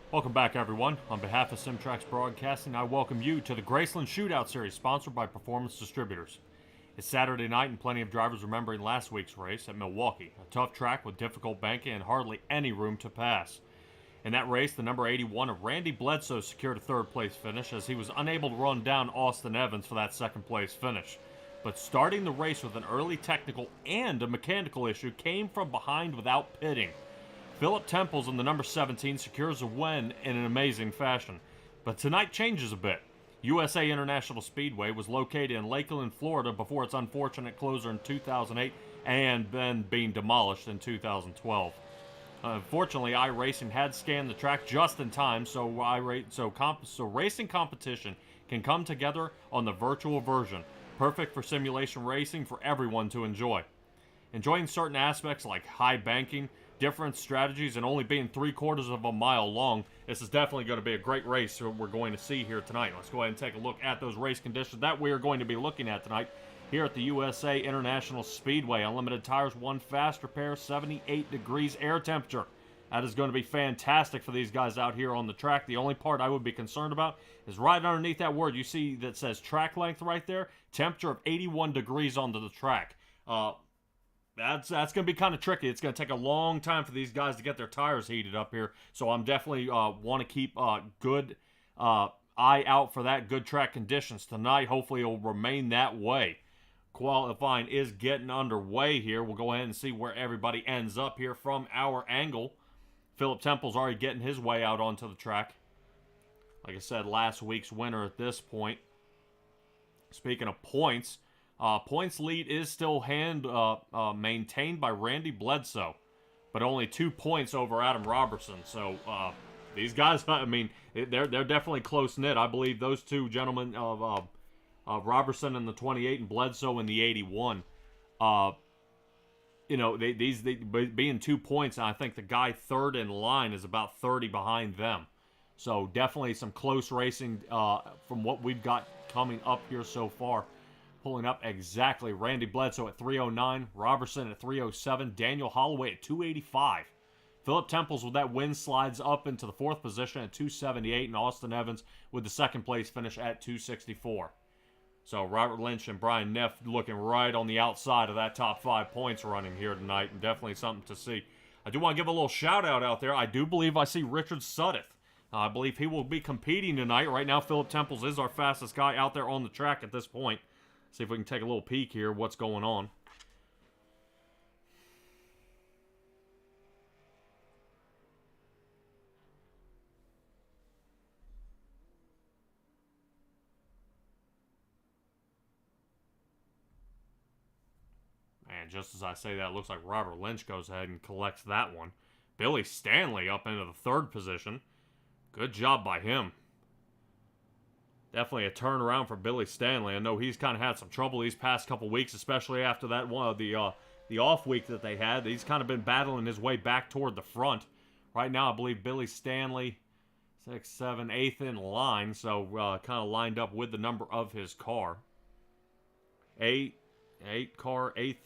Welcome back, everyone. On behalf of Simtrax Broadcasting, I welcome you to the gRaceland Shootout Series, sponsored by Performance Distributors. It's Saturday night, and plenty of drivers remembering last week's race at Milwaukee, a tough track with difficult banking and hardly any room to pass. In that race, the number 81 of Randy Bledsoe secured a third-place finish as he was unable to run down Austin Evans for that second-place finish. But starting the race with an early technical and a mechanical issue came from behind without pitting. Phillip Temples in the number 17 secures a win in an amazing fashion. But tonight changes a bit. USA International Speedway was located in Lakeland, Florida before its unfortunate closure in 2008 and then being demolished in 2012. Unfortunately, iRacing had scanned the track just in time, so racing competition can come together on the virtual version, perfect for simulation racing for everyone to enjoy. Enjoying certain aspects like high banking, different strategies, and only being 3/4 of a mile long, this is definitely going to be a great race we're going to see here tonight. Let's go ahead and take a look at those race conditions that we are going to be looking at tonight here at the USA International Speedway. Unlimited tires, one faster pair, 78 degrees air temperature. That is going to be fantastic for these guys out here on the track. The only part I would be concerned about is right underneath that word you see that says track length right there, temperature of 81 degrees onto the track. That's going to be kind of tricky. It's going to take a long time for these guys to get their tires heated up here. So I'm definitely want to keep good eye out for that, good track conditions tonight. Hopefully it'll remain that way. Qualifying is getting underway here. We'll go ahead and see where everybody ends up here from our angle. Phillip Temples already getting his way out onto the track. Like I said, last week's winner at this point. Speaking of points, points lead is still maintained by Randy Bledsoe, but only 2 points over Adam Robertson. So these guys, I mean, they're definitely close knit. I believe those two gentlemen of Robertson in the 28 and Bledsoe in the 81. They being 2 points, and I think the guy third in line is about 30 behind them. So definitely some close racing from what we've got coming up here so far. Pulling up exactly. Randy Bledsoe at 309, Robertson at 307, Daniel Holloway at 285. Phillip Temples with that win slides up into the fourth position at 278, and Austin Evans with the second place finish at 264. So Robert Lynch and Brian Neff looking right on the outside of that top 5 points running here tonight, and definitely something to see. I do want to give a little shout out there. I do believe I see Richard Suddeth. I believe he will be competing tonight. Right now, Phillip Temples is our fastest guy out there on the track at this point. See if we can take a little peek here, what's going on. And just as I say that, it looks like Robert Lynch goes ahead and collects that one. Billy Stanley up into the third position. Good job by him. Definitely a turnaround for Billy Stanley. I know he's kind of had some trouble these past couple weeks, especially after that one of the off week that they had. He's kind of been battling his way back toward the front. Right now, I believe Billy Stanley, 6, 7, 8th in line, so kind of lined up with the number of his car. 8th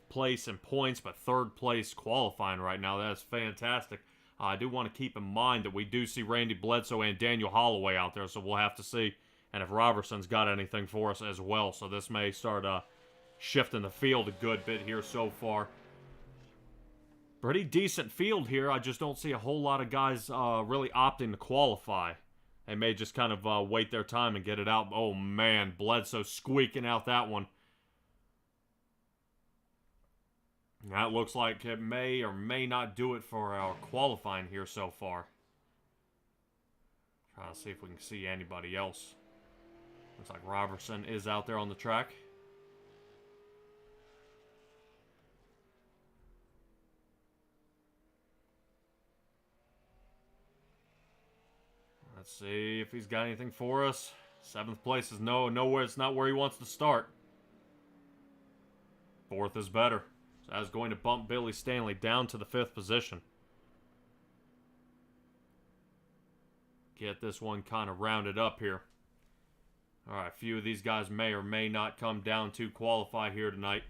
place in points, but third place qualifying right now. That's fantastic. I do want to keep in mind that we do see Randy Bledsoe and Daniel Holloway out there, so we'll have to see. And if Robertson's got anything for us as well. So this may start shifting the field a good bit here so far. Pretty decent field here. I just don't see a whole lot of guys really opting to qualify. They may just kind of wait their time and get it out. Oh, man. Bledsoe squeaking out that one. That looks like it may or may not do it for our qualifying here so far. Trying to see if we can see anybody else. Looks like Robertson is out there on the track. Let's see if he's got anything for us. 7th place is nowhere. It's not where he wants to start. 4th is better. So that's going to bump Billy Stanley down to the 5th position. Get this one kind of rounded up here. All right, a few of these guys may or may not come down to qualify here tonight.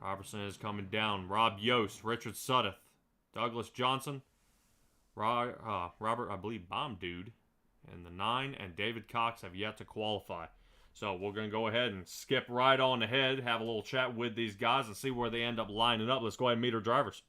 Robertson is coming down. Rob Yost, Richard Suddeth, Douglas Johnson, Robert, I believe, Bomdude, and the 9, and David Cox have yet to qualify. So we're going to go ahead and skip right on ahead, have a little chat with these guys, and see where they end up lining up. Let's go ahead and meet our drivers.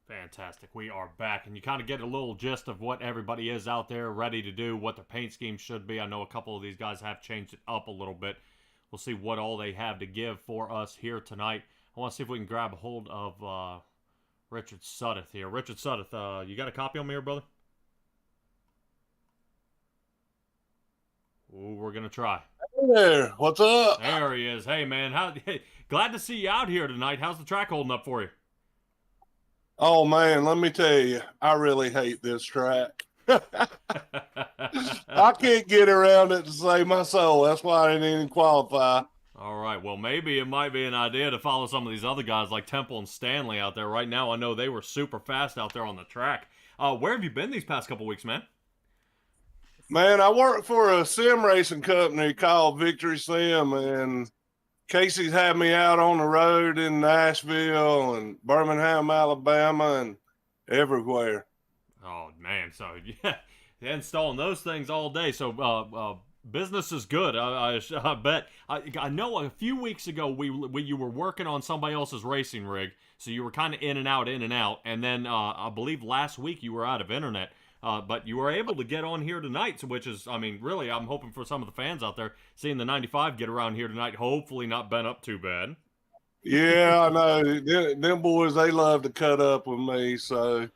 Fantastic. We are back, and you kind of get a little gist of what everybody is out there ready to do, what their paint scheme should be. I know a couple of these guys have changed it up a little bit. We'll see what all they have to give for us here tonight. I want to see if we can grab a hold of Richard Suddeth here. Richard Suddeth, you got a copy on me here, brother? Ooh, we're going to try. Hey there. What's up? There he is. Hey, man. Glad to see you out here tonight. How's the track holding up for you? Oh, man, let me tell you, I really hate this track. I can't get around it to save my soul. That's why I didn't even qualify. All right. Well, maybe it might be an idea to follow some of these other guys like Temple and Stanley out there. Right now, I know they were super fast out there on the track. Where have you been these past couple weeks, man? Man, I work for a sim racing company called Victory Sim, and Casey's had me out on the road in Nashville and Birmingham, Alabama, and everywhere. Oh, man. So, yeah, installing those things all day. So, business is good. I bet. I know a few weeks ago you were working on somebody else's racing rig, so you were kind of in and out. And then I believe last week you were out of internet. But you were able to get on here tonight, which is, I mean, really, I'm hoping for some of the fans out there seeing the 95 get around here tonight, hopefully not bent up too bad. Yeah, I know. Them boys, they love to cut up with me, so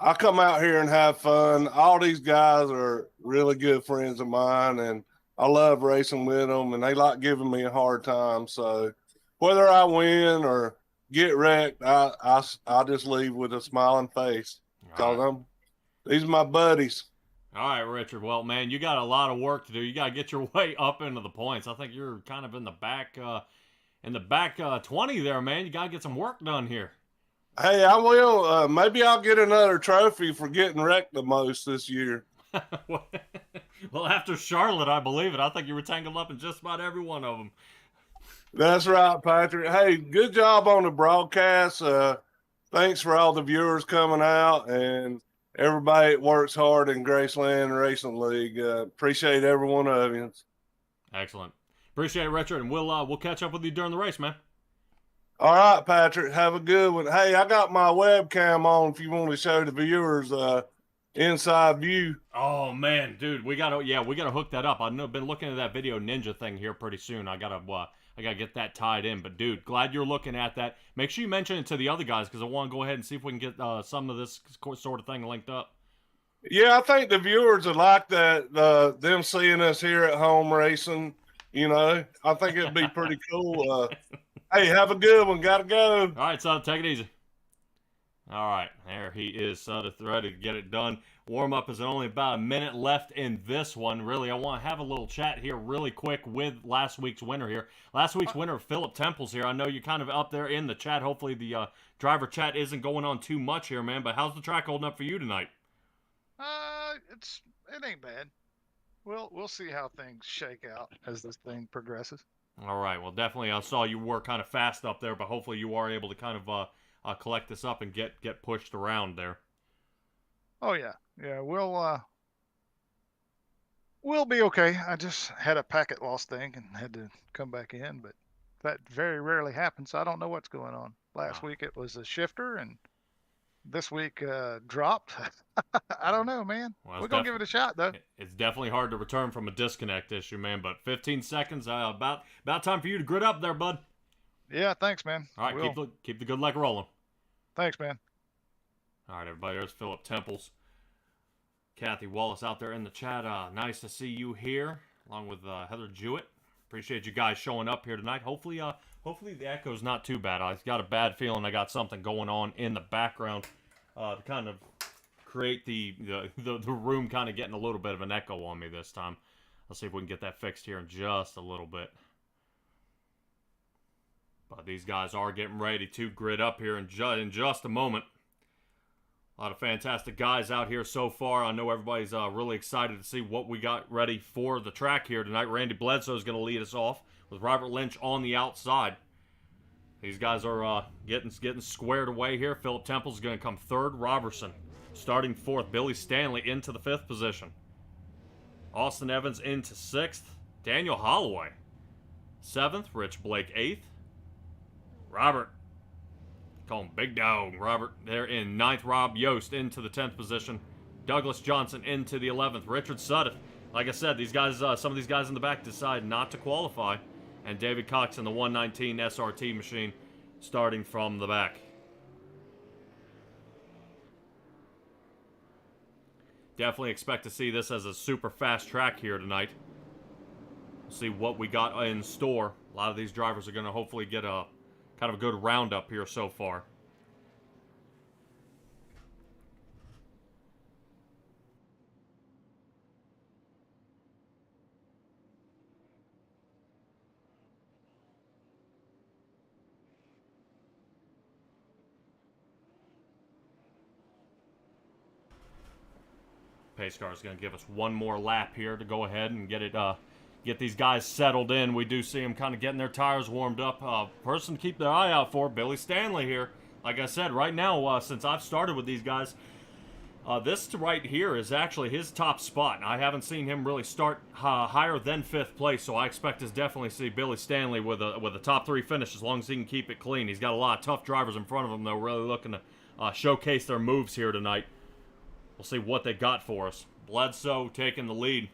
I come out here and have fun. All these guys are really good friends of mine, and I love racing with them, and they like giving me a hard time. So whether I win or get wrecked, I just leave with a smiling face because these are my buddies. All right, Richard. Well, man, you got a lot of work to do. You got to get your way up into the points. I think you're kind of in the back 20 there, man. You got to get some work done here. Hey, I will. Maybe I'll get another trophy for getting wrecked the most this year. Well, after Charlotte, I believe it. I think you were tangled up in just about every one of them. That's right, Patrick. Hey, good job on the broadcast. Thanks for all the viewers coming out and everybody that works hard in gRaceland Racing League. Appreciate every one of you. Excellent. Appreciate it, Richard, and we'll catch up with you during the race, man. All right, Patrick. Have a good one. Hey, I got my webcam on if you want to show the viewers. inside view. Oh man, dude, we gotta hook that up. I've been looking at that video ninja thing here pretty soon. I gotta get that tied in. But dude, glad you're looking at that. Make sure you mention it to the other guys because I want to go ahead and see if we can get some of this sort of thing linked up. Yeah, I think the viewers would like that. Them seeing us here at home racing. I think it'd be pretty cool. Hey, have a good one. Gotta go. All right, son, take it easy. All right, there he is, son, ready to get it done. Warm-up is only about a minute left in this one. Really, I want to have a little chat here really quick with last week's winner here. Last week's winner, Phillip Temples here. I know you're kind of up there in the chat. Hopefully the driver chat isn't going on too much here, man. But how's the track holding up for you tonight? It ain't bad. We'll see how things shake out as this thing progresses. All right, well, definitely I saw you were kind of fast up there, but hopefully you are able to kind of collect this up and get pushed around there. Oh yeah, we'll be okay. I just had a packet loss thing and had to come back in, but that very rarely happens. So I don't know what's going on. Last week it was a shifter, and this week dropped. I don't know, man. Well, we're gonna give it a shot though. It's definitely hard to return from a disconnect issue, man. But 15 seconds, about time for you to grit up there, bud. Yeah, thanks, man. All right, keep the good luck rolling. Thanks, man. All right, everybody. There's Phillip Temples. Kathy Wallace out there in the chat. Nice to see you here, along with Heather Jewett. Appreciate you guys showing up here tonight. Hopefully the echo's not too bad. I've got a bad feeling I got something going on in the background to kind of create the room kind of getting a little bit of an echo on me this time. Let's see if we can get that fixed here in just a little bit. But these guys are getting ready to grid up here in just a moment. A lot of fantastic guys out here so far. I know everybody's really excited to see what we got ready for the track here tonight. Randy Bledsoe is going to lead us off with Robert Lynch on the outside. These guys are getting squared away here. Phillip Temples is going to come third. Robertson starting fourth. Billy Stanley into the fifth position. Austin Evans into sixth. Daniel Holloway seventh. Rich Blake eighth. Robert, call him Big Dog. Robert there in ninth. Rob Yost into the 10th position. Douglas Johnson into the 11th. Richard Sudduth. Like I said, these guys, some of these guys in the back decide not to qualify. And David Cox in the 119 SRT machine starting from the back. Definitely expect to see this as a super fast track here tonight. We'll see what we got in store. A lot of these drivers are going to hopefully get a kind of a good roundup here so far. Pace car is going to give us one more lap here to go ahead and get these guys settled in. We do see them kind of getting their tires warmed up. Person to keep their eye out for, Billy Stanley here. Like I said, right now, since I've started with these guys, this right here is actually his top spot. I haven't seen him really start higher than fifth place, so I expect to definitely see Billy Stanley with a top three finish as long as he can keep it clean. He's got a lot of tough drivers in front of him, though, really looking to showcase their moves here tonight. We'll see what they got for us. Bledsoe taking the lead.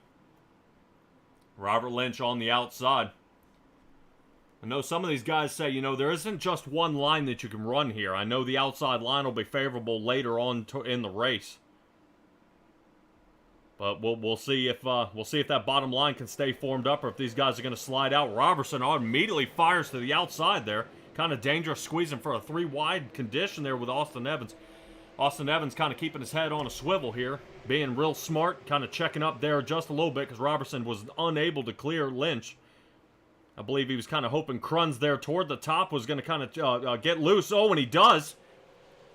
Robert Lynch on the outside. I know some of these guys say, there isn't just one line that you can run here. I know the outside line will be favorable later on in the race. But we'll see if that bottom line can stay formed up or if these guys are going to slide out. Robertson immediately fires to the outside there. Kind of dangerous squeezing for a three wide condition there with Austin Evans. Austin Evans kind of keeping his head on a swivel here, being real smart, kind of checking up there just a little bit because Robertson was unable to clear Lynch. I believe he was kind of hoping Cruns there toward the top was going to kind of get loose. Oh, and he does.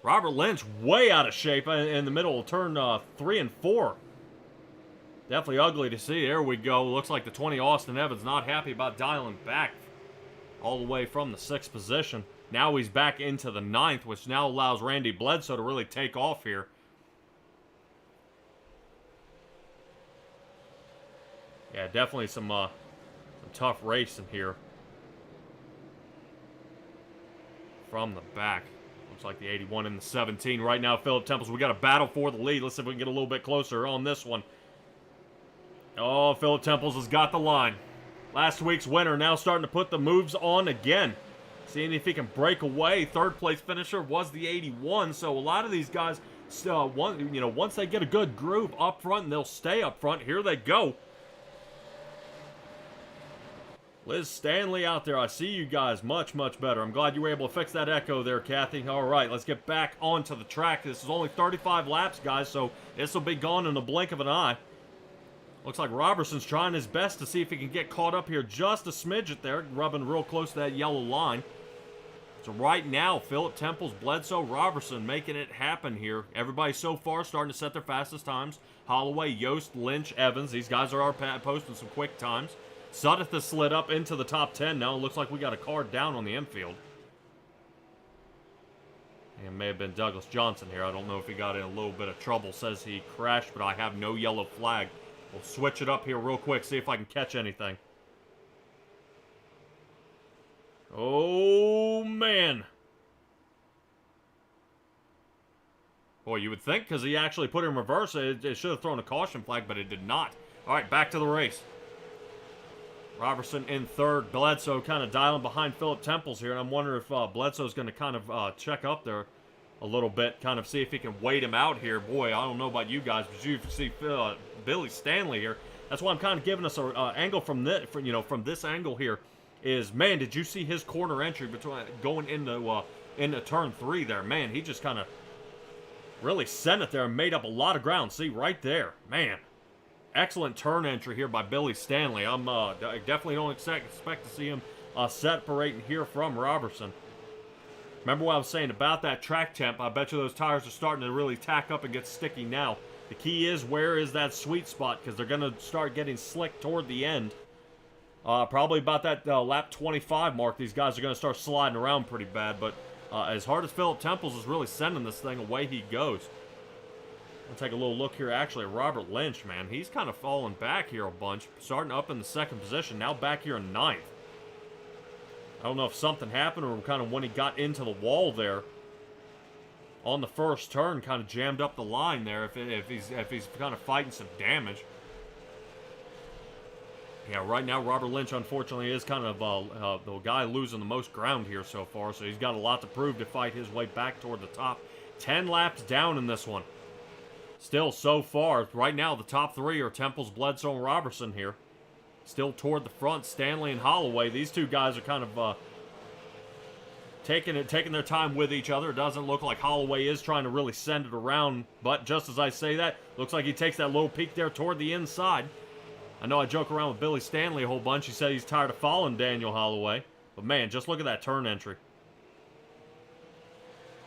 Robert Lynch way out of shape in the middle of turn 3 and 4. Definitely ugly to see. There we go. Looks like the 20 Austin Evans not happy about dialing back all the way from the 6th position. Now he's back into the 9th, which now allows Randy Bledsoe to really take off here. Yeah, definitely some tough racing here from the back. Looks like the 81 and the 17 right now. Phillip Temples, we got a battle for the lead. Let's see if we can get a little bit closer on this one. Oh, Phillip Temples has got the line. Last week's winner now starting to put the moves on again. Seeing if he can break away. Third place finisher was the 81. So a lot of these guys, once they get a good groove up front, and they'll stay up front. Here they go. Liz Stanley out there. I see you guys much, much better. I'm glad you were able to fix that echo there, Kathy. All right, let's get back onto the track. This is only 35 laps, guys, so this will be gone in the blink of an eye. Looks like Robertson's trying his best to see if he can get caught up here just a smidget there, rubbing real close to that yellow line. So right now, Phillip Temples, Bledsoe, Robertson making it happen here. Everybody so far starting to set their fastest times. Holloway, Yost, Lynch, Evans. These guys are posting some quick times. Sudduth has slid up into the top 10 now. It looks like we got a car down on the infield. It may have been Douglas Johnson here. I don't know if he got in a little bit of trouble. Says he crashed, but I have no yellow flag. We'll switch it up here real quick, see if I can catch anything. Oh, man. Boy, you would think because he actually put it in reverse, it should have thrown a caution flag, but it did not. All right, back to the race. Robertson in third. Bledsoe kind of dialing behind Phillip Temples here, and I'm wondering if Bledsoe's going to kind of check up there a little bit, kind of see if he can wait him out here. Boy, I don't know about you guys, but you see Billy Stanley here. That's why I'm kind of giving us an angle from this angle here. Is, man, did you see his corner entry between going into turn 3 there? Man, he just kind of really sent it there and made up a lot of ground. See, right there, man. Excellent turn entry here by Billy Stanley. I definitely don't expect to see him separating here from Robertson. Remember what I was saying about that track temp? I bet you those tires are starting to really tack up and get sticky now. The key is, where is that sweet spot? Because they're going to start getting slick toward the end. Probably about that lap 25 mark, these guys are going to start sliding around pretty bad. But as hard as Phillip Temples is really sending this thing, away he goes. I'll take a little look here, actually, at Robert Lynch, man. He's kind of falling back here a bunch. Starting up in the second position, now back here in ninth. I don't know if something happened or kind of when he got into the wall there on the first turn, kind of jammed up the line there if he's kind of fighting some damage. Yeah, right now Robert Lynch, unfortunately, is kind of the guy losing the most ground here so far, so he's got a lot to prove to fight his way back toward the top. 10 laps down in this one. Still, so far, right now, the top 3 are Temples, Bledsoe, and Robertson here. Still toward the front, Stanley and Holloway. These two guys are kind of taking their time with each other. It doesn't look like Holloway is trying to really send it around, but just as I say that, looks like he takes that little peek there toward the inside. I know I joke around with Billy Stanley a whole bunch. He said he's tired of following Daniel Holloway. But man, just look at that turn entry.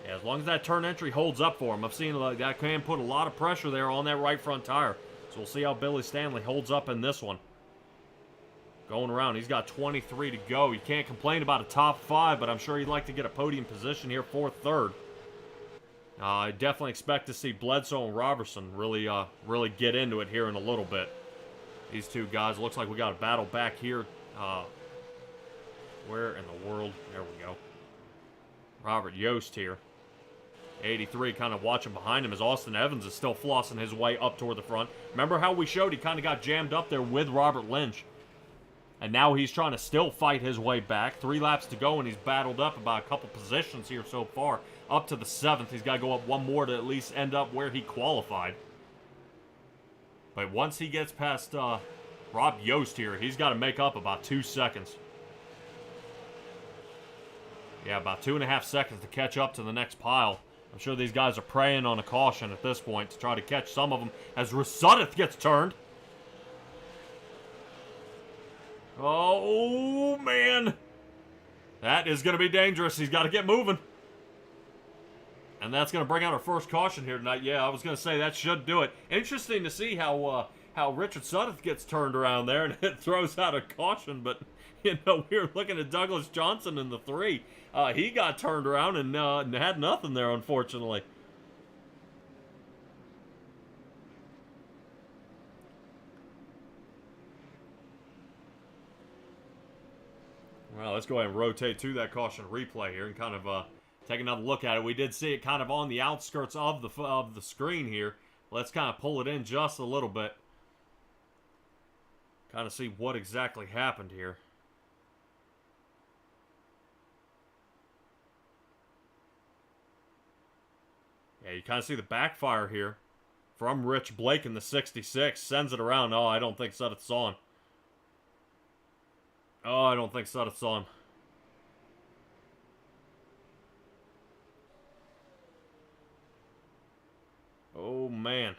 Yeah, as long as that turn entry holds up for him, I've seen that can put a lot of pressure there on that right front tire. So we'll see how Billy Stanley holds up in this one. Going around, he's got 23 to go. You can't complain about a top 5, but I'm sure he'd like to get a podium position here for third. I definitely expect to see Bledsoe and Robertson really get into it here in a little bit. These two guys, looks like we got a battle back here. Where in the world? There we go. Robert Yost here. 83 kind of watching behind him as Austin Evans is still flossing his way up toward the front. Remember how we showed he kind of got jammed up there with Robert Lynch. And now he's trying to still fight his way back. 3 laps to go, and he's battled up about a couple positions here so far. Up to the 7th. He's got to go up one more to at least end up where he qualified. But once he gets past Rob Yost here, he's got to make up about 2 seconds. Yeah, about 2.5 seconds to catch up to the next pile. I'm sure these guys are preying on a caution at this point to try to catch some of them as Sudduth gets turned. Oh, man. That is going to be dangerous. He's got to get moving. And that's going to bring out our first caution here tonight. Yeah, I was going to say that should do it. Interesting to see how Richard Sudduth gets turned around there and it throws out a caution. But, you know, we were looking at Douglas Johnson in the 3. He got turned around and had nothing there, unfortunately. Well, let's go ahead and rotate to that caution replay here and kind of take another look at it. We did see it kind of on the outskirts of the screen here. Let's kind of pull it in just a little bit. Kind of see what exactly happened here. Yeah, you kind of see the backfire here from Rich Blake in the 66. Sends it around. Oh, I don't think Sudduth saw him. Oh, I don't think Sudduth saw him. Oh, man.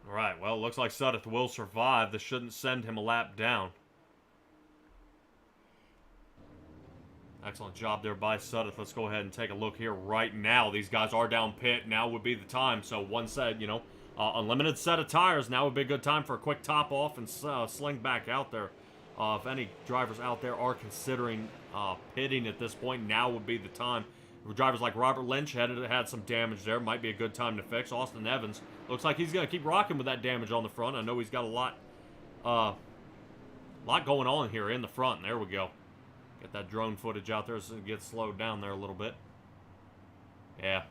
All right, well, it looks like Sudduth will survive. This shouldn't send him a lap down. Excellent job there by Sudduth. Let's go ahead and take a look here right now. These guys are down pit. Now would be the time. So one set, you know, unlimited set of tires. Now would be a good time for a quick top off and sling back out there. If any drivers out there are considering pitting at this point, now would be the time. Drivers like Robert Lynch had some damage there. Might be a good time to fix. Austin Evans looks like he's going to keep rocking with that damage on the front. I know he's got a lot going on here in the front. There we go. Get that drone footage out there so it gets slowed down there a little bit. Yeah.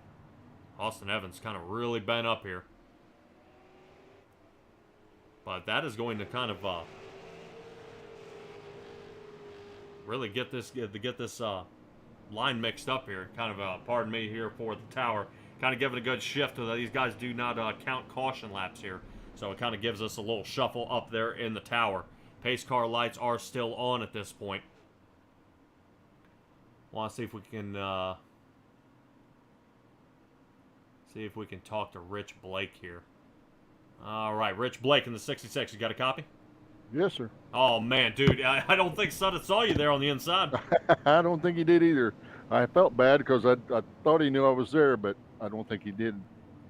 Austin Evans kind of really bent up here. But that is going to kind of really get this line mixed up here. Kind of, pardon me here for the tower. Kind of give it a good shift so that these guys do not count caution laps here. So it kind of gives us a little shuffle up there in the tower. Pace car lights are still on at this point. Want to see if we can talk to Rich Blake here. All right, Rich Blake in the 66. You got a copy? Yes, sir. Oh man, dude, I don't think Sudduth saw you there on the inside. I don't think he did either. I felt bad because I thought he knew I was there, but I don't think he did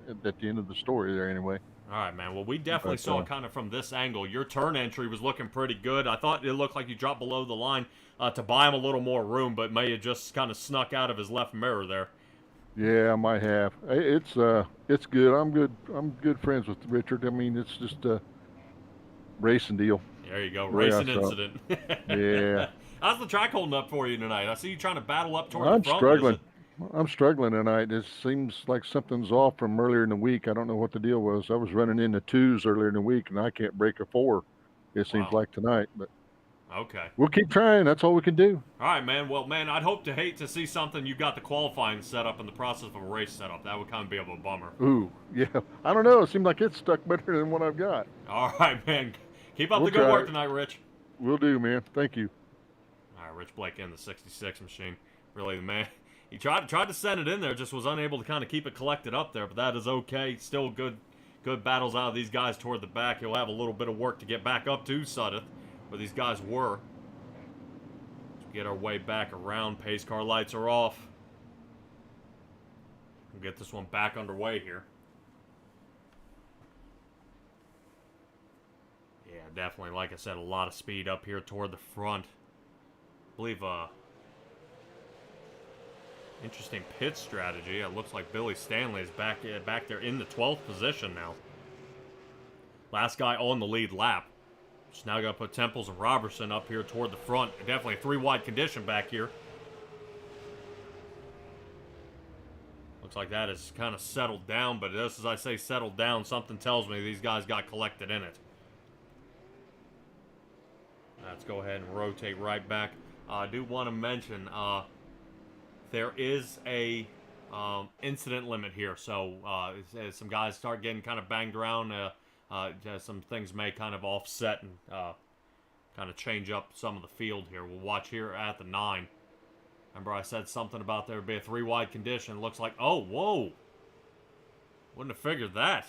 at the end of the story there anyway. All right, man. Well, we definitely saw it kind of from this angle. Your turn entry was looking pretty good. I thought it looked like you dropped below the line to buy him a little more room, but may have just kind of snuck out of his left mirror there. Yeah, I might have. It's good. I'm good friends with Richard. I mean, it's just a racing deal. There you go, racing incident. Yeah. How's the track holding up for you tonight? I see you trying to battle up toward I'm the front. struggling. I'm struggling tonight. It seems like something's off from earlier in the week. I don't know what the deal was. I was running into twos earlier in the week, and I can't break a four. It seems like tonight, but okay. We'll keep trying. That's all we can do. All right, man. Well, man, I'd hate to see something you got the qualifying set up in the process of a race setup. That would kind of be a bummer. Ooh, yeah. I don't know. It seems like it's stuck better than what I've got. All right, man. Keep up the good work tonight, Rich. Will do, man. Thank you. All right, Rich Blake in the 66 machine. Really, the man. He tried to send it in there, just was unable to kind of keep it collected up there, but that is okay. Still good battles out of these guys toward the back. He'll have a little bit of work to get back up to Sudduth, where these guys were. Let's get our way back around. Pace car lights are off. We'll get this one back underway here. Yeah, definitely, like I said, a lot of speed up here toward the front. I believe, interesting pit strategy. It looks like Billy Stanley is back there in the 12th position now. Last guy on the lead lap. Just now got to put Temples and Robertson up here toward the front. Definitely a three-wide condition back here. Looks like that is kind of settled down, but just as I say settled down, something tells me these guys got collected in it. Let's go ahead and rotate right back. I do want to mention, there is a incident limit here, so as some guys start getting kind of banged around, some things may kind of offset and kind of change up some of the field here. We'll watch here at the 9. Remember I said something about there would be a three-wide condition. Looks like, oh, whoa. Wouldn't have figured that.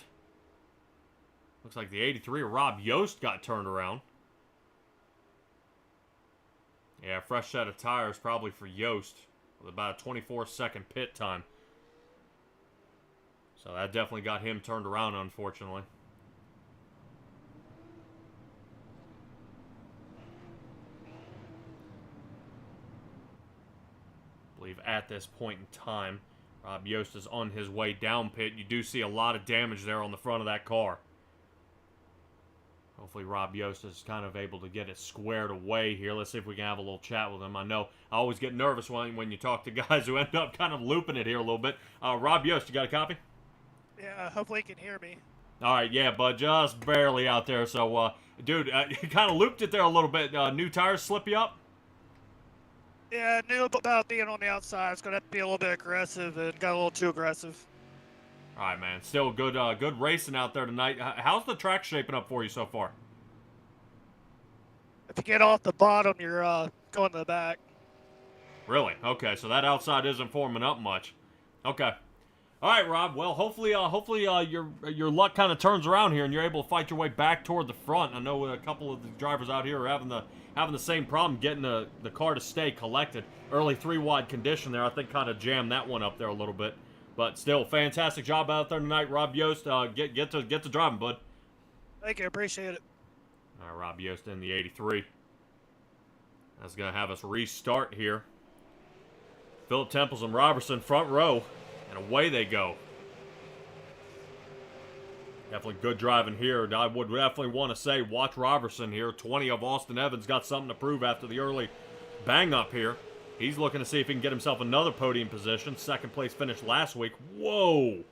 Looks like the 83 of Rob Yost got turned around. Yeah, fresh set of tires probably for Yost with about a 24-second pit time. So that definitely got him turned around, unfortunately. I believe at this point in time, Rob Yost is on his way down pit. You do see a lot of damage there on the front of that car. Hopefully Rob Yost is kind of able to get it squared away here. Let's see if we can have a little chat with him. I know I always get nervous when you talk to guys who end up kind of looping it here a little bit. Rob Yost, you got a copy? Yeah, hopefully you can hear me. All right, yeah, bud, just barely out there. So, dude, you kind of looped it there a little bit. New tires slip you up? Yeah, I knew about being on the outside. It's going to have to be a little bit aggressive and got a little too aggressive. All right, man. Still good good racing out there tonight. How's the track shaping up for you so far? If you get off the bottom, you're going to the back. Really? Okay, so that outside isn't forming up much. Okay. All right, Rob. Well, hopefully your luck kind of turns around here and you're able to fight your way back toward the front. I know a couple of the drivers out here are having the same problem getting the car to stay collected. Early 3-wide condition there, I think, kind of jammed that one up there a little bit. But still, fantastic job out there tonight, Rob Yost. Get to driving, bud. Thank you, appreciate it. All right, Rob Yost in the 83. That's going to have us restart here. Phillip Temples and Robertson front row, and away they go. Definitely good driving here. I would definitely want to say watch Robertson here. 20 of Austin Evans got something to prove after the early bang-up here. He's looking to see if he can get himself another podium position. Second place finish last week. Whoa!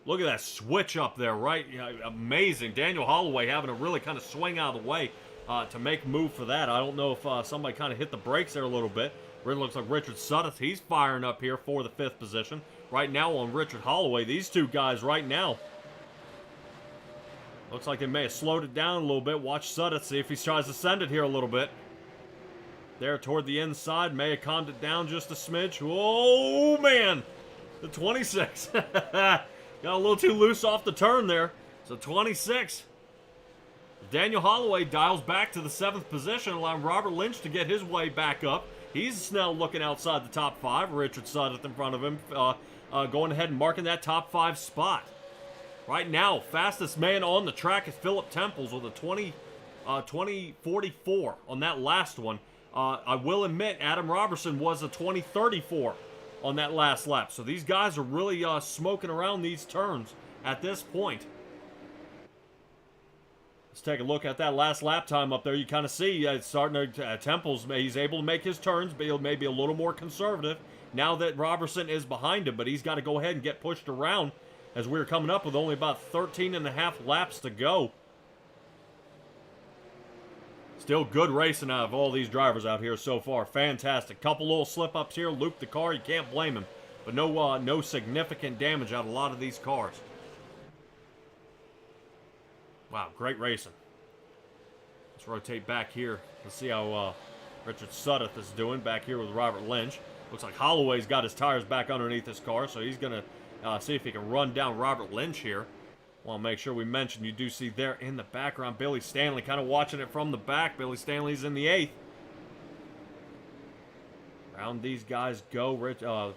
Look at that switch up there, right? Yeah, amazing. Daniel Holloway having to really kind of swing out of the way to make a move for that. I don't know if somebody kind of hit the brakes there a little bit. It looks like Richard Sudduth, he's firing up here for the 5th position. Right now on Richard Holloway, these two guys right now. Looks like they may have slowed it down a little bit. Watch Sudduth, see if he tries to send it here a little bit. There toward the inside, may have calmed it down just a smidge. Oh, man. The 26. Got a little too loose off the turn there. So 26. Daniel Holloway dials back to the 7th position, allowing Robert Lynch to get his way back up. He's now looking outside the top 5. Richard Sudduth in front of him, going ahead and marking that top 5 spot. Right now, fastest man on the track is Phillip Temples with a 20:44 on that last one. I will admit, Adam Robertson was a 20:34 on that last lap. So these guys are really smoking around these turns at this point. Let's take a look at that last lap time up there. You kind of see starting to Temples. He's able to make his turns, but maybe a little more conservative now that Robertson is behind him. But he's got to go ahead and get pushed around as we're coming up with only about 13.5 laps to go. Still good racing out of all these drivers out here so far. Fantastic. Couple little slip-ups here. Looped the car. You can't blame him. But no significant damage out of a lot of these cars. Wow, great racing. Let's rotate back here. Let's see how Richard Sudduth is doing back here with Robert Lynch. Looks like Holloway's got his tires back underneath his car, so he's going to see if he can run down Robert Lynch here. Want to make sure we mention, you do see there in the background Billy Stanley kind of watching it from the back. Billy Stanley's in the 8th. Around these guys go.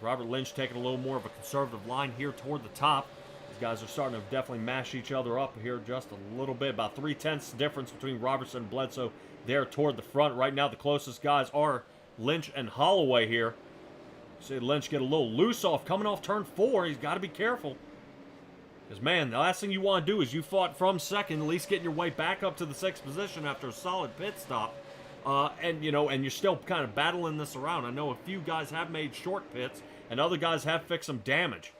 Robert Lynch taking a little more of a conservative line here toward the top. These guys are starting to definitely mash each other up here just a little bit. About 0.3 difference between Robertson and Bledsoe there toward the front. Right now the closest guys are Lynch and Holloway here. See Lynch get a little loose coming off turn 4. He's got to be careful. Because, man, the last thing you want to do is you fought from second, at least getting your way back up to the 6th position after a solid pit stop. And you're still kind of battling this around. I know a few guys have made short pits, and other guys have fixed some damage.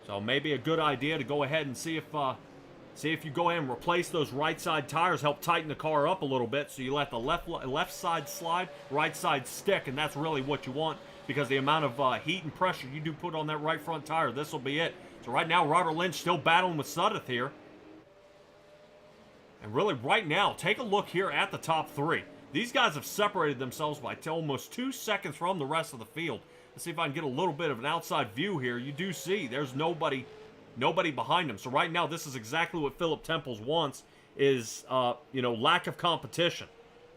So maybe a good idea to go ahead and see if you go ahead and replace those right side tires, help tighten the car up a little bit, so you let the left side slide, right side stick, and that's really what you want, because the amount of heat and pressure you do put on that right front tire, this will be it. So right now, Robert Lynch still battling with Sudduth here. And really, right now, take a look here at the top 3. These guys have separated themselves by almost 2 seconds from the rest of the field. Let's see if I can get a little bit of an outside view here. You do see there's nobody behind him. So right now, this is exactly what Phillip Temples wants, is lack of competition.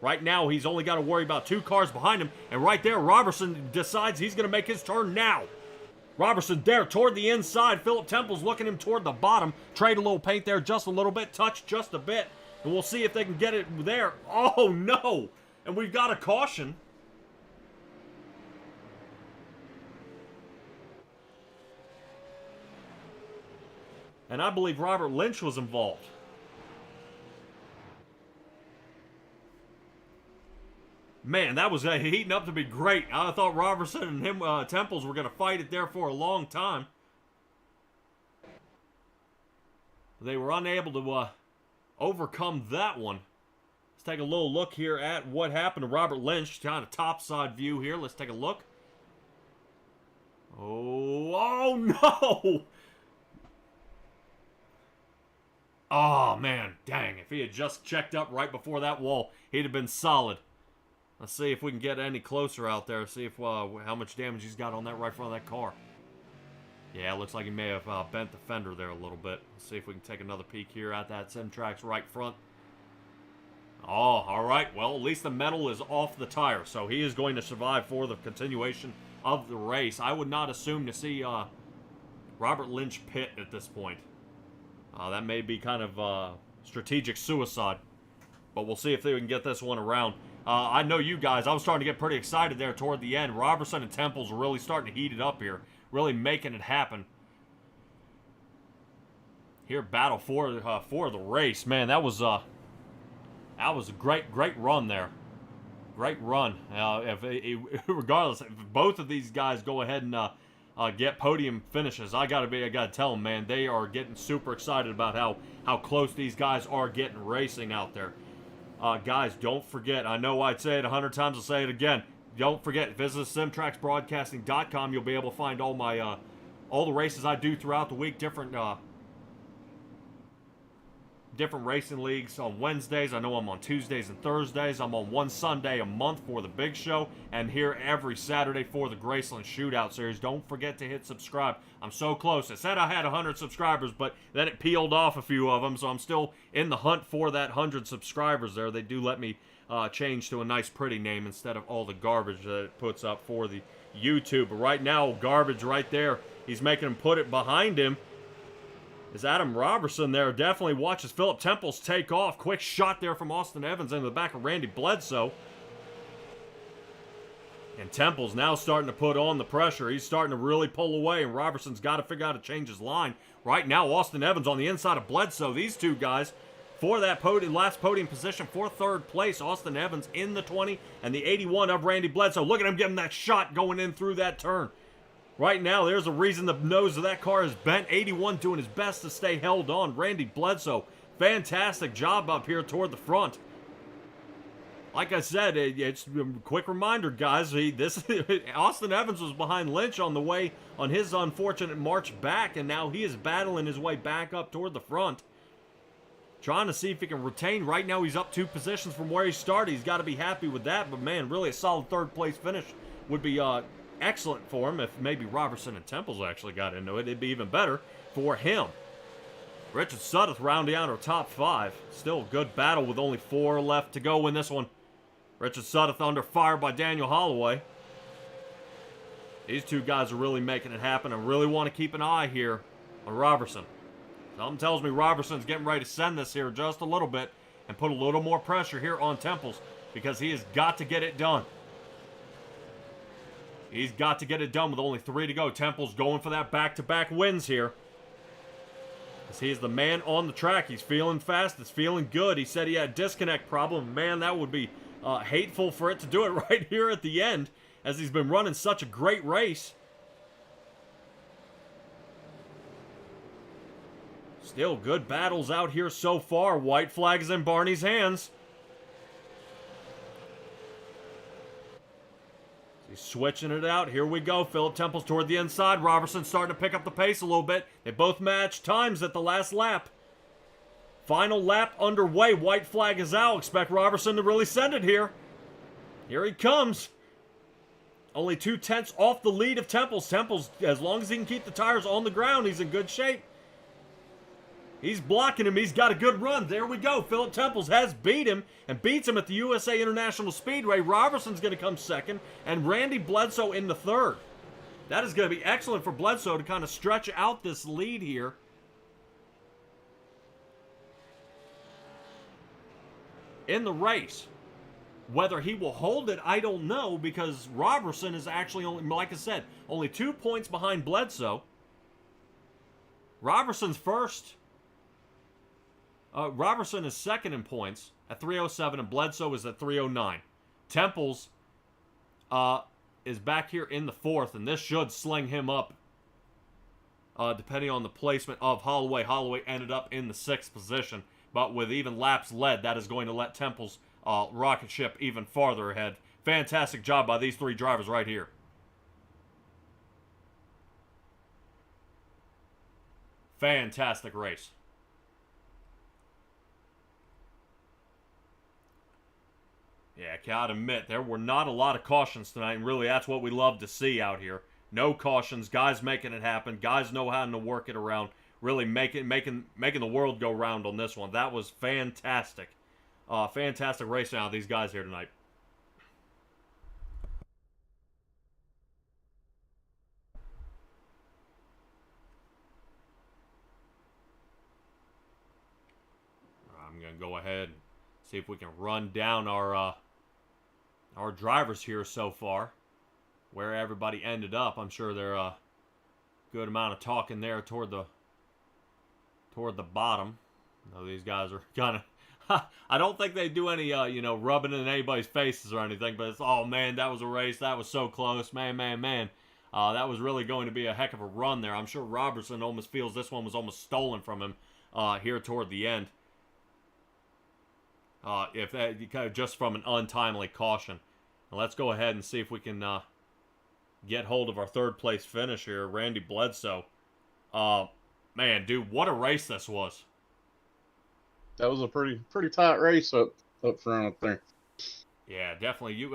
Right now, he's only got to worry about 2 cars behind him. And right there, Robertson decides he's going to make his turn now. Robertson there toward the inside. Phillip Temples looking him toward the bottom. Trade a little paint there just a little bit. Touch just a bit. And we'll see if they can get it there. Oh, no. And we've got a caution. And I believe Robert Lynch was involved. Man, that was heating up to be great. I thought Robertson and him Temples were going to fight it there for a long time. They were unable to overcome that one. Let's take a little look here at what happened to Robert Lynch. Kind of topside view here. Let's take a look. Oh no! Oh, man. Dang. If he had just checked up right before that wall, he'd have been solid. Let's see if we can get any closer out there. See if how much damage he's got on that right front of that car. Yeah, it looks like he may have bent the fender there a little bit. Let's see if we can take another peek here at that Simtrax right front. Oh, all right. Well, at least the metal is off the tire, so he is going to survive for the continuation of the race. I would not assume to see Robert Lynch pit at this point. That may be kind of strategic suicide. But we'll see if they can get this one around. I know you guys, I was starting to get pretty excited there toward the end. Robertson and Temples are really starting to heat it up here. Really making it happen. Here, battle for the race. Man, that was a great run there. Great run. Regardless, if both of these guys go ahead and get podium finishes, I gotta tell them, man, they are getting super excited about how close these guys are getting racing out there. Guys, don't forget, I know I'd say it 100 times, I'll say it again. Don't forget, visit simtraxbroadcasting.com. You'll be able to find all my all the races I do throughout the week, different racing leagues on Wednesdays. I know I'm on Tuesdays and Thursdays. I'm on one Sunday a month for the big show, and here every Saturday for the GRaceLand Shootout Series. Don't forget to hit subscribe. I'm so close. I said I had 100 subscribers, but then it peeled off a few of them, so I'm still in the hunt for that 100 subscribers there. They do let me change to a nice, pretty name instead of all the garbage that it puts up for the YouTube. But right now, garbage right there. He's making him put it behind him. Is Adam Robertson there definitely watches Phillip Temples take off. Quick shot there from Austin Evans into the back of Randy Bledsoe. And Temples now starting to put on the pressure. He's starting to really pull away, and Robertson's got to figure out how to change his line. Right now, Austin Evans on the inside of Bledsoe. These two guys for that last podium position for third place. Austin Evans in the 20 and the 81 of Randy Bledsoe. Look at him getting that shot going in through that turn. Right now, there's a reason the nose of that car is bent. 81 doing his best to stay held on. Randy Bledsoe, fantastic job up here toward the front. Like I said, it's a quick reminder, guys. Austin Evans was behind Lynch on the way on his unfortunate march back, and now he is battling his way back up toward the front. Trying to see if he can retain. Right now, he's up 2 positions from where he started. He's got to be happy with that, but man, really a solid third place finish would be excellent for him. If maybe Robertson and Temples actually got into it, it'd be even better for him. Richard Sudduth rounding out our top 5. Still a good battle with only 4 left to go in this one. Richard Sudduth under fire by Daniel Holloway. These two guys are really making it happen. I really want to keep an eye here on Robertson. Something tells me Robertson's getting ready to send this here just a little bit and put a little more pressure here on Temples because he has got to get it done. He's got to get it done with only 3 to go. Temples going for that back-to-back wins here. As he is the man on the track. He's feeling fast. It's feeling good. He said he had a disconnect problem. Man, that would be hateful for it to do it right here at the end as he's been running such a great race. Still good battles out here so far. White flag is in Barney's hands. He's switching it out. Here we go. Phillip Temples toward the inside. Robertson starting to pick up the pace a little bit. They both matched times at the last lap. Final lap underway. White flag is out. Expect Robertson to really send it here. Here he comes. Only 2/10 off the lead of Temples. Temples, as long as he can keep the tires on the ground, he's in good shape. He's blocking him. He's got a good run. There we go. Phillip Temples has beat him and beats him at the USA International Speedway. Robertson's going to come second and Randy Bledsoe in the third. That is going to be excellent for Bledsoe to kind of stretch out this lead here. In the race. Whether he will hold it, I don't know, because Robertson is actually only, like I said, only 2 points behind Bledsoe. Robertson's first. Robertson is second in points at 307, and Bledsoe is at 309. Temples is back here in the 4th, and this should sling him up depending on the placement of Holloway. Holloway ended up in the 6th position, but with even laps led, that is going to let Temples rocket ship even farther ahead. Fantastic job by these 3 drivers right here. Fantastic race. Yeah, gotta admit, there were not a lot of cautions tonight, and really that's what we love to see out here. No cautions, guys making it happen, guys know how to work it around, really making the world go round on this one. That was fantastic. Fantastic race out of these guys here tonight. I'm going to go ahead and see if we can run down our drivers here so far, where everybody ended up. I'm sure there a good amount of talking there toward the bottom. I know these guys are kind of I don't think they do any rubbing in anybody's faces or anything, but it's, oh man, that was a race, that was so close, man. That was really going to be a heck of a run there. I'm sure Robertson almost feels this one was almost stolen from him here toward the end. If that, just from an untimely caution. Now let's go ahead and see if we can get hold of our 3rd place finish here, Randy Bledsoe. Man, dude, what a race this was. That was a pretty tight race up front up there. Yeah, definitely. You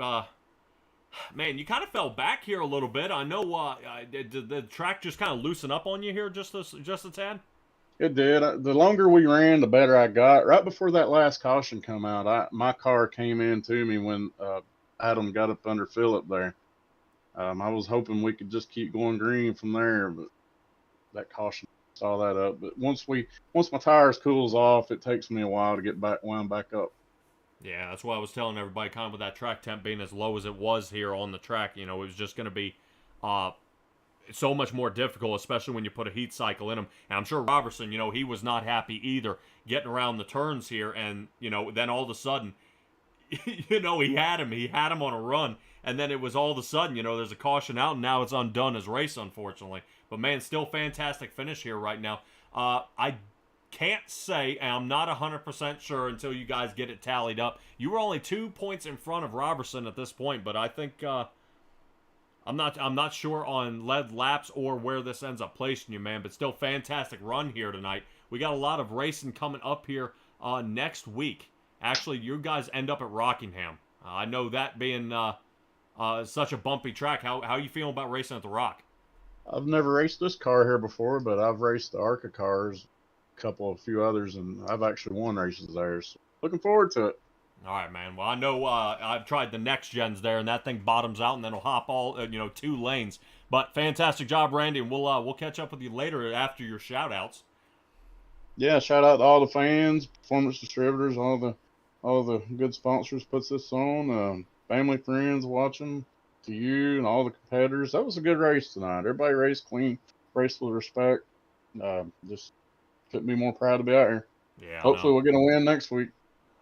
man, you kind of fell back here a little bit. I know did the track just kind of loosen up on you here just a tad? It did. The longer we ran, the better I got. Right before that last caution come out, my car came in to me when Adam got up under Phillip there. I was hoping we could just keep going green from there, but that caution saw that up. But once my tires cools off, it takes me a while to get wound back up. Yeah, that's why I was telling everybody, kind of with that track temp being as low as it was here on the track, it was just going to be so much more difficult, especially when you put a heat cycle in them. And I'm sure Robertson, he was not happy either getting around the turns here, and then all of a sudden, he had him on a run, and then it was all of a sudden, there's a caution out, and now it's undone his race, unfortunately. But man, still fantastic finish here right now. I can't say, and I'm not 100% sure until you guys get it tallied up. You were only 2 points in front of Robertson at this point, but I think I'm not sure on lead laps or where this ends up placing you, man. But still, fantastic run here tonight. We got a lot of racing coming up here next week. Actually, you guys end up at Rockingham. I know that being such a bumpy track. How you feeling about racing at the Rock? I've never raced this car here before, but I've raced the ARCA cars, a few others, and I've actually won races there. So looking forward to it. All right, man. Well, I know I've tried the next gens there, and that thing bottoms out, and then it'll hop all 2 lanes. But fantastic job, Randy, and we'll catch up with you later after your shout-outs. Yeah, shout out to all the fans, performance distributors, all the good sponsors puts this on, family, friends watching, to you and all the competitors. That was a good race tonight. Everybody raced clean, raced with respect. Just couldn't be more proud to be out here. Yeah. Hopefully we'll get a win next week.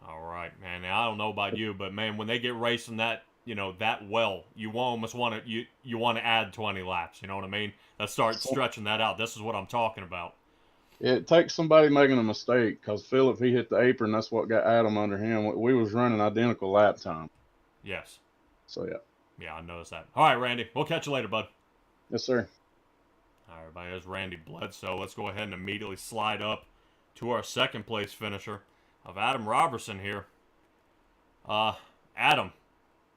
All right, man. Now, I don't know about you, but man, when they get racing that, that well, you almost want to you want to add 20 laps. You know what I mean? Let's start stretching that out. This is what I'm talking about. It takes somebody making a mistake, because Phillip, he hit the apron. That's what got Adam under him. We was running identical lap time. Yes. So yeah. Yeah, I noticed that. All right, Randy. We'll catch you later, bud. Yes, sir. All right, everybody. There's Randy Bledsoe. Let's go ahead and immediately slide up to our 2nd place finisher of Adam Robertson here. Adam,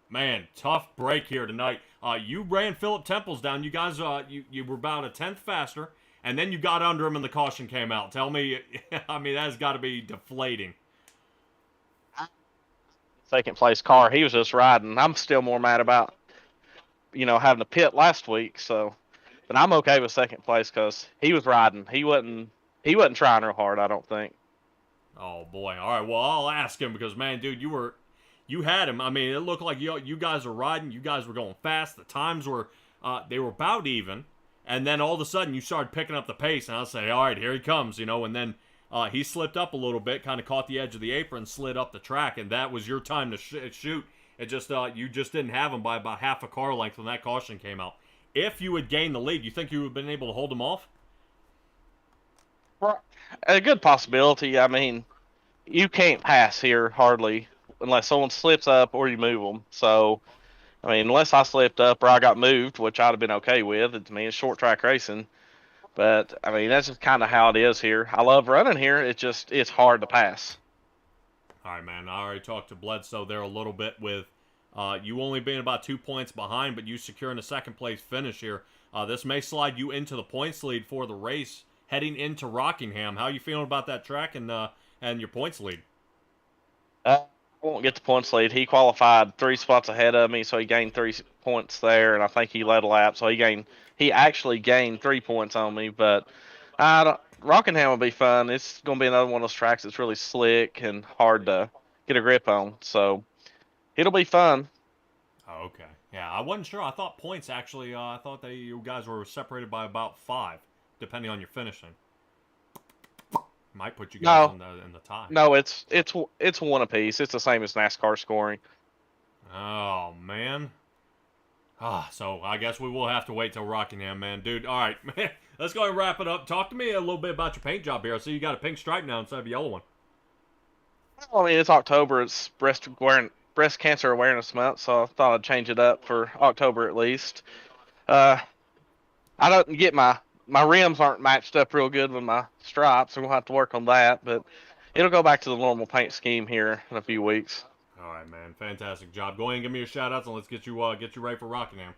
man, tough break here tonight. You ran Phillip Temples down. You guys, you were about a 10th faster, and then you got under him and the caution came out. Tell me, I mean, that's got to be deflating. 2nd place car. He was just riding. I'm still more mad about, having to pit last week. So, but I'm okay with 2nd place because he was riding. He wasn't trying real hard, I don't think. Oh boy. All right. Well, I'll ask him because, man, dude, you had him. I mean, it looked like you guys were riding. You guys were going fast. The times were they were about even, and then all of a sudden you started picking up the pace, and I'll say, all right, here he comes, and then. He slipped up a little bit, kind of caught the edge of the apron, slid up the track, and that was your time to shoot. It just you just didn't have him by about half a car length when that caution came out. If you had gained the lead, you think you would have been able to hold him off? A good possibility. I mean, you can't pass here hardly unless someone slips up or you move them. So, I mean, unless I slipped up or I got moved, which I'd have been okay with. To me, it's short track racing. But, I mean, that's just kind of how it is here. I love running here. It's hard to pass. All right, man. I already talked to Bledsoe there a little bit with you only being about 2 points behind, but you securing a second-place finish here. This may slide you into the points lead for the race heading into Rockingham. How are you feeling about that track and your points lead? I won't get the points lead. He qualified 3 spots ahead of me, so he gained 3 points there, and I think he led a lap, so he actually gained 3 points on me. But Rockingham will be fun. It's going to be another one of those tracks that's really slick and hard to get a grip on, so it'll be fun. Oh, okay. Yeah, I wasn't sure. I thought points actually. I thought you guys were separated by about 5, depending on your finishing. Might put you guys in the tie. No, it's one apiece. It's the same as NASCAR scoring. Oh man. So I guess we will have to wait till Rockingham, man. Dude, all right, man. Let's go ahead and wrap it up. Talk to me a little bit about your paint job here. I see you got a pink stripe now instead of a yellow one. Well, I mean, it's October. It's breast cancer awareness month, so I thought I'd change it up for October at least. I don't get my rims aren't matched up real good with my stripes, so we'll have to work on that. But it'll go back to the normal paint scheme here in a few weeks. All right, man. Fantastic job. Go ahead and give me your shout-outs, and let's get you ready for Rockingham.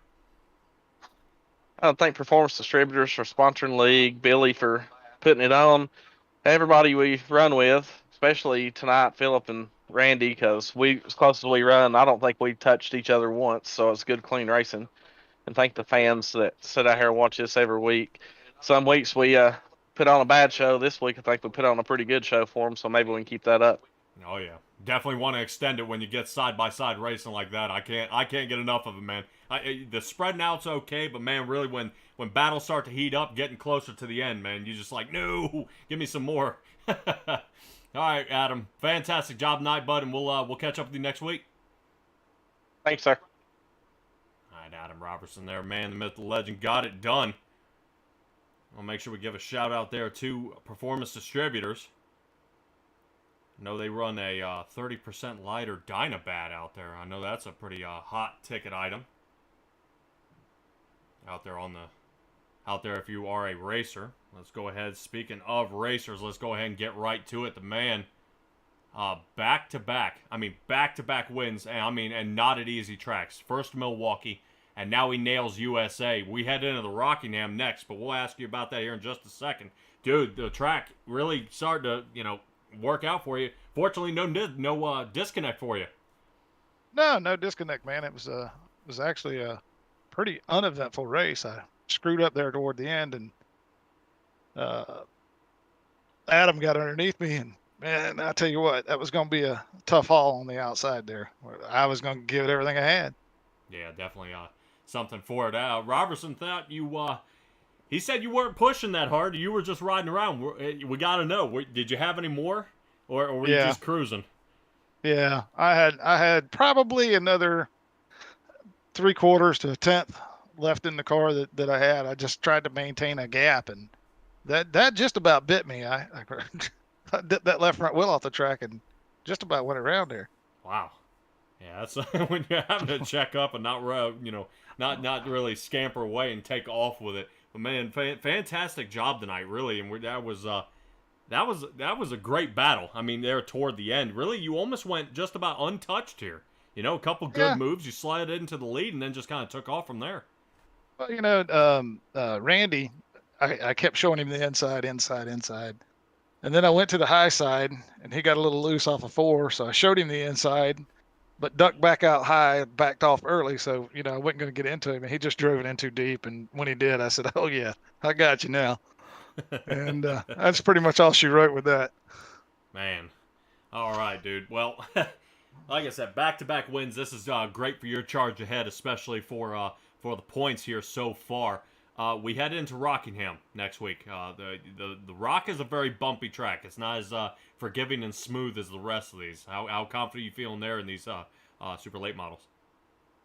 I thank Performance Distributors for sponsoring the league, Billy for putting it on, everybody we run with, especially tonight, Phillip and Randy, because as close as we run, I don't think we touched each other once, so it's good, clean racing. And thank the fans that sit out here and watch this every week. Some weeks we put on a bad show. This week I think we put on a pretty good show for them, so maybe we can keep that up. Oh yeah, definitely want to extend it when you get side by side racing like that. I can't get enough of it, man. The spreading out's okay, but man, really when battles start to heat up, getting closer to the end, man, you just like, no, give me some more. All right, Adam, fantastic job tonight, bud, and we'll catch up with you next week. Thanks, sir. All right, Adam Robertson there, man, the myth, the legend, got it done. I'll make sure we give a shout out there to Performance Distributors. I know they run a 30% lighter Dynabat out there. I know that's a pretty hot ticket item out there if you are a racer. Let's go ahead. Speaking of racers, let's go ahead and get right to it. The man, back-to-back wins, and not at easy tracks. First Milwaukee, and now he nails USA. We head into the Rockingham next, but we'll ask you about that here in just a second. Dude, the track really started to, work out for you. Fortunately, no disconnect for you. No disconnect, man. It was actually a pretty uneventful race. I screwed up there toward the end, and Adam got underneath me, and man, I tell you what, that was going to be a tough haul on the outside there. I was going to give it everything I had. Yeah, definitely something for it. Robertson thought he said you weren't pushing that hard. You were just riding around. We got to know. Did you have any more, or were you just cruising? Yeah, I had probably another 3/4 to a tenth left in the car that I had. I just tried to maintain a gap, and that just about bit me. I dipped that left front wheel off the track and just about went around there. Wow. Yeah, that's when you're having to check up and not really scamper away and take off with it. But man, fantastic job tonight, really, and that was a great battle. I mean, there toward the end, really, you almost went just about untouched here. A couple good moves, you slid into the lead, and then just kind of took off from there. Well, Randy, I kept showing him the inside, and then I went to the high side, and he got a little loose off of 4, so I showed him the inside, but ducked back out high, backed off early, so I wasn't going to get into him, and he just drove it in too deep. And when he did, I said, "Oh yeah, I got you now." And that's pretty much all she wrote with that. Man, all right, dude. Well, like I said, back-to-back wins. This is great for your charge ahead, especially for the points here so far. We head into Rockingham next week. The Rock is a very bumpy track. It's not as forgiving and smooth as the rest of these. How confident are you feeling there in these super late models.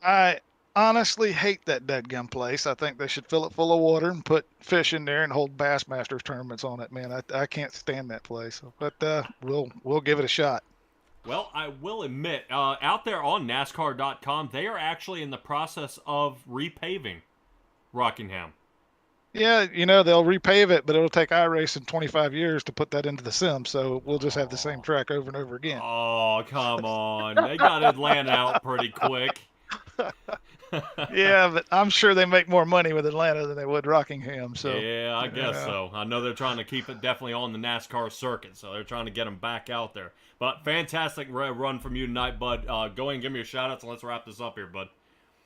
I honestly hate that deadgum place. I think they should fill it full of water and put fish in there and hold Bassmasters tournaments on it, man. I can't stand that place. But we'll give it a shot. Well, I will admit, out there on NASCAR.com, they are actually in the process of repaving Rockingham. Yeah, they'll repave it, but it'll take iRacing 25 years to put that into the sim, so we'll just have the same track over and over again. Oh, come on. They got Atlanta out pretty quick. Yeah, but I'm sure they make more money with Atlanta than they would Rockingham. So yeah, I guess so. I know they're trying to keep it definitely on the NASCAR circuit, so they're trying to get them back out there. But fantastic run from you tonight, bud. Go ahead and give me a shout-out, and let's wrap this up here, bud.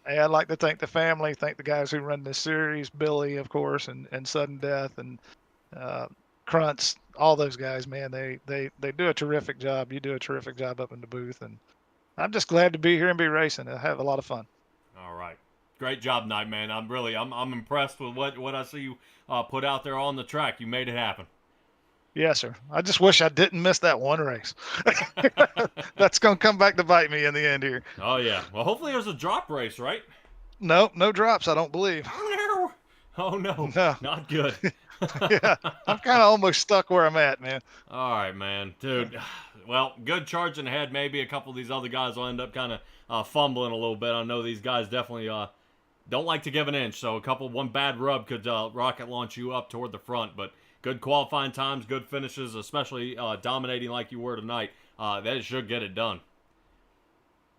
hey, I'd like to thank the family, thank the guys who run this series, Billy, of course, and Sudden Death, and Krantz, all those guys, man. They do a terrific job. You do a terrific job up in the booth, and I'm just glad to be here and be racing. I have a lot of fun. All right. Great job tonight, man. I'm impressed with what I see you put out there on the track. You made it happen. Yes, sir. I just wish I didn't miss that one race. That's going to come back to bite me in the end here. Oh, yeah. Well, hopefully there's a drop race, right? No drops, I don't believe. Oh, no. No. Not good. Yeah, I'm kind of almost stuck where I'm at, man. All right, man. Dude, well, good charging ahead. Maybe a couple of these other guys will end up kind of fumbling a little bit. I know these guys definitely don't like to give an inch, so one bad rub could rocket launch you up toward the front, but good qualifying times, good finishes, especially dominating like you were tonight. That should get it done.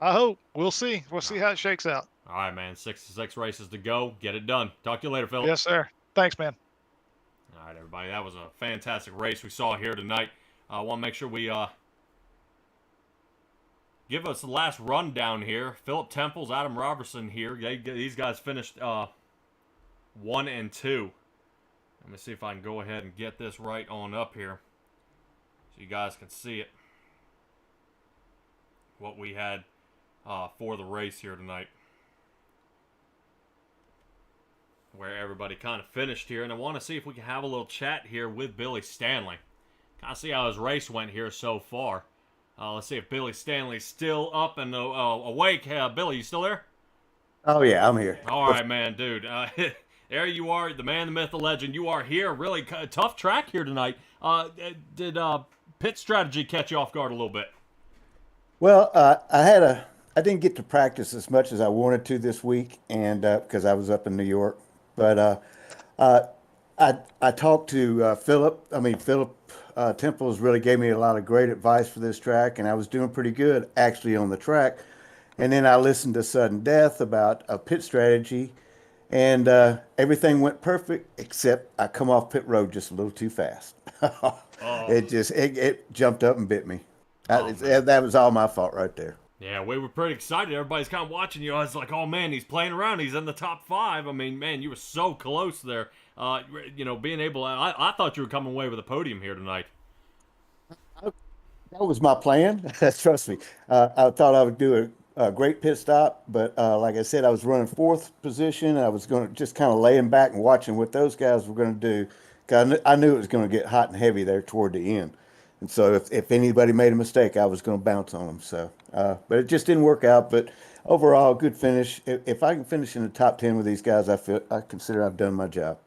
I hope. We'll see. We'll see how it shakes out. All right, man. 6 races to go. Get it done. Talk to you later, Phillip. Yes, sir. Thanks, man. All right, everybody. That was a fantastic race we saw here tonight. I want to make sure we give us the last rundown here. Phillip Temples, Adam Robertson here. These guys finished 1 and 2. Let me see if I can go ahead and get this right on up here so you guys can see it. What we had for the race here tonight. Where everybody kind of finished here. And I want to see if we can have a little chat here with Billy Stanley. Kind of see how his race went here so far. Let's see if Billy Stanley's still up and awake. Billy, you still there? Oh, yeah, I'm here. All right, man, dude. There you are, the man, the myth, the legend. You are here. Really tough track here tonight. Did pit strategy catch you off guard a little bit? Well, I didn't get to practice as much as I wanted to this week, and because I was up in New York. But I talked to Phillip Temples really gave me a lot of great advice for this track, and I was doing pretty good actually on the track. And then I listened to Sudden Death about a pit strategy, and everything went perfect except I come off pit road just a little too fast. It jumped up and bit me. That was all my fault right there. Yeah, we were pretty excited. Everybody's kind of watching you. I was like, oh, man, he's playing around. He's in the top 5. I mean, man, you were so close there. Being able – I thought you were coming away with a podium here tonight. That was my plan. Trust me. I thought I would do a great pit stop, but like I said, I was running 4th position. I was going to just kind of laying back and watching what those guys were going to do. 'Cause I knew it was going to get hot and heavy there toward the end. And so if anybody made a mistake, I was going to bounce on them. So, but it just didn't work out. But overall, good finish. If I can finish in the top 10 with these guys, I consider I've done my job.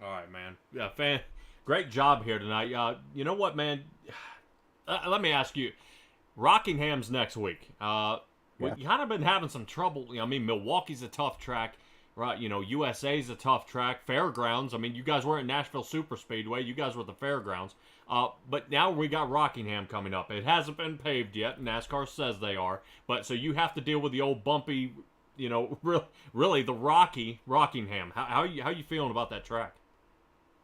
All right, man. Yeah, great job here tonight. You know what, man? Let me ask you. Rockingham's next week. We've kind of been having some trouble. I mean, Milwaukee's a tough track, right? USA's a tough track. Fairgrounds. I mean, you guys were at Nashville Super Speedway. You guys were at the Fairgrounds. But now we got Rockingham coming up. It hasn't been paved yet. NASCAR says they are. But so you have to deal with the old bumpy, really the rocky Rockingham. How you feeling about that track?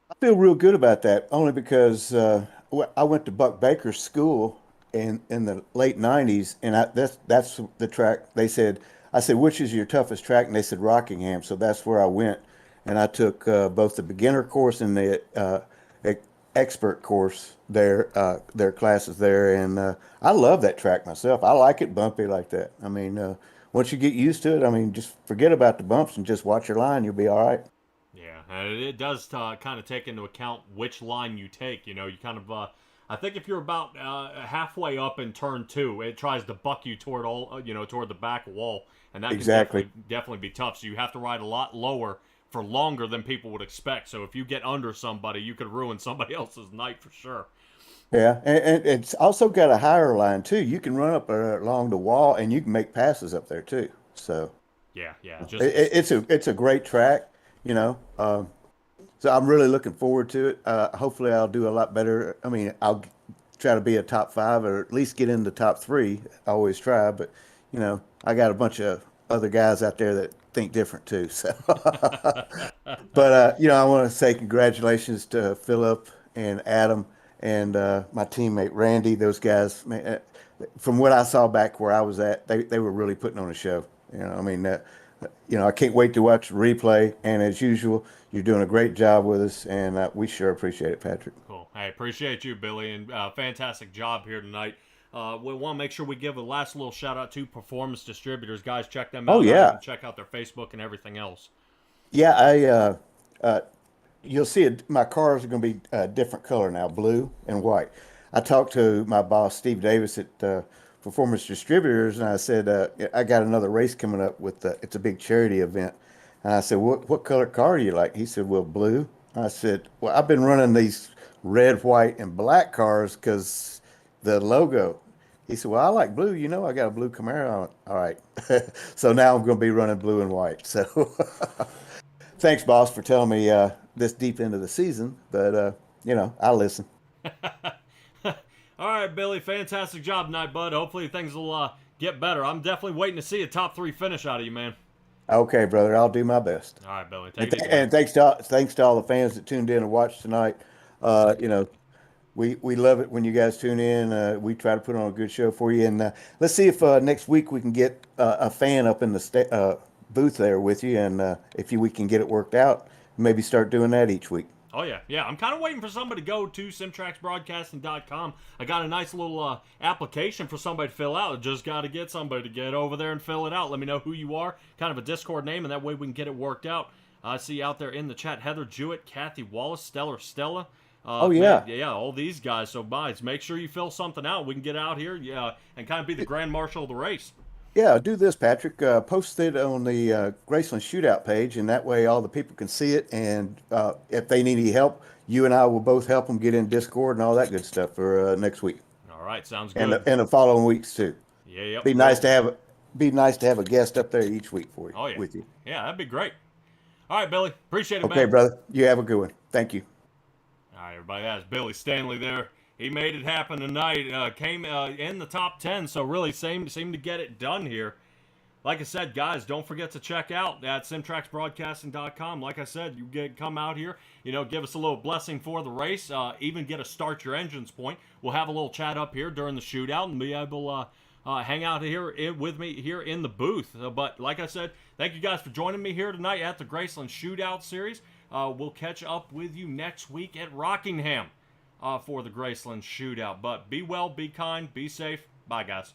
I feel real good about that, only because I went to Buck Baker's school in the late 90s, and that's the track. I said, which is your toughest track? And they said Rockingham. So that's where I went. And I took both the beginner course and the expert course there, their classes there, and I love that track myself. I like it bumpy like that. I mean, once you get used to it, I mean, just forget about the bumps and just watch your line. You'll be all right. Yeah, and it does kind of take into account which line you take. You kind of I think if you're about halfway up in turn 2, it tries to buck you toward toward the back wall, and that Exactly. can definitely be tough. So you have to ride a lot lower for longer than people would expect. So if you get under somebody, you could ruin somebody else's night for sure. Yeah, and it's also got a higher line too. You can run up along the wall, and you can make passes up there too. So Yeah, it's a great track, you know. So I'm really looking forward to it. Hopefully, I'll do a lot better. I mean, I'll try to be a top 5 or at least get in the top 3. I always try, but you know, I got a bunch of other guys out there that think different too. So, but you know, I want to say congratulations to Philip and Adam and my teammate Randy. Those guys, man, from what I saw back where I was at, they were really putting on a show. You know, I mean, you know, I can't wait to watch the replay. And as usual, you're doing a great job with us, and we sure appreciate it, Patrick. Cool. Hey, appreciate you, Billy, and fantastic job here tonight. We want to make sure we give a last little shout out to Performance Distributors. Guys, check them out. Oh, yeah. And check out their Facebook and everything else. Yeah, you'll see my cars are going to be a different color now, blue and white. I talked to my boss, Steve Davis at Performance Distributors, and I said, I got another race coming up it's a big charity event. And I said, what color car do you like? He said, well, blue. I said, well, I've been running these red, white, and black cars because the logo. He said, well, I like blue. You know, I got a blue Camaro on. All right. So now I'm going to be running blue and white. So thanks, boss, for telling me this deep into the season. But, you know, I'll listen. All right, Billy, fantastic job tonight, bud. Hopefully things will get better. I'm definitely waiting to see a top 3 finish out of you, man. Okay, brother, I'll do my best. All right, Billy. And thanks to all the fans that tuned in and watched tonight. You know, we love it when you guys tune in. We try to put on a good show for you. And let's see if next week we can get a fan up in the booth there with you. And if we can get it worked out, maybe start doing that each week. Oh, yeah. I'm kind of waiting for somebody to go to simtracksbroadcasting.com. I got a nice little application for somebody to fill out. Just got to get somebody to get over there and fill it out. Let me know who you are, kind of a Discord name, and that way we can get it worked out. I see out there in the chat, Heather Jewett, Kathy Wallace, Stellar Stella. Oh, yeah. Man, yeah, all these guys. So, guys, make sure you fill something out. We can get out here and kind of be the grand marshal of the race. Yeah, do this, Patrick. Post it on the gRaceland Shootout page, and that way all the people can see it. And if they need any help, you and I will both help them get in Discord and all that good stuff for next week. All right, sounds good. And the following weeks too. Yeah, yep. Be nice to have a guest up there each week for you. Oh, yeah. With you. Yeah, that'd be great. All right, Billy. Appreciate it, man. Okay, brother. You have a good one. Thank you. All right, everybody. That's Billy Stanley there. He made it happen tonight. Came in the top 10, so really seemed to get it done here. Like I said, guys, don't forget to check out at simtracksbroadcasting.com. Like I said, come out here, give us a little blessing for the race, even get a start your engines point. We'll have a little chat up here during the shootout and be able to hang out here with me here in the booth. But like I said, thank you guys for joining me here tonight at the gRaceland Shootout Series. We'll catch up with you next week at Rockingham for the gRaceland Shootout. But be well, be kind, be safe. Bye, guys.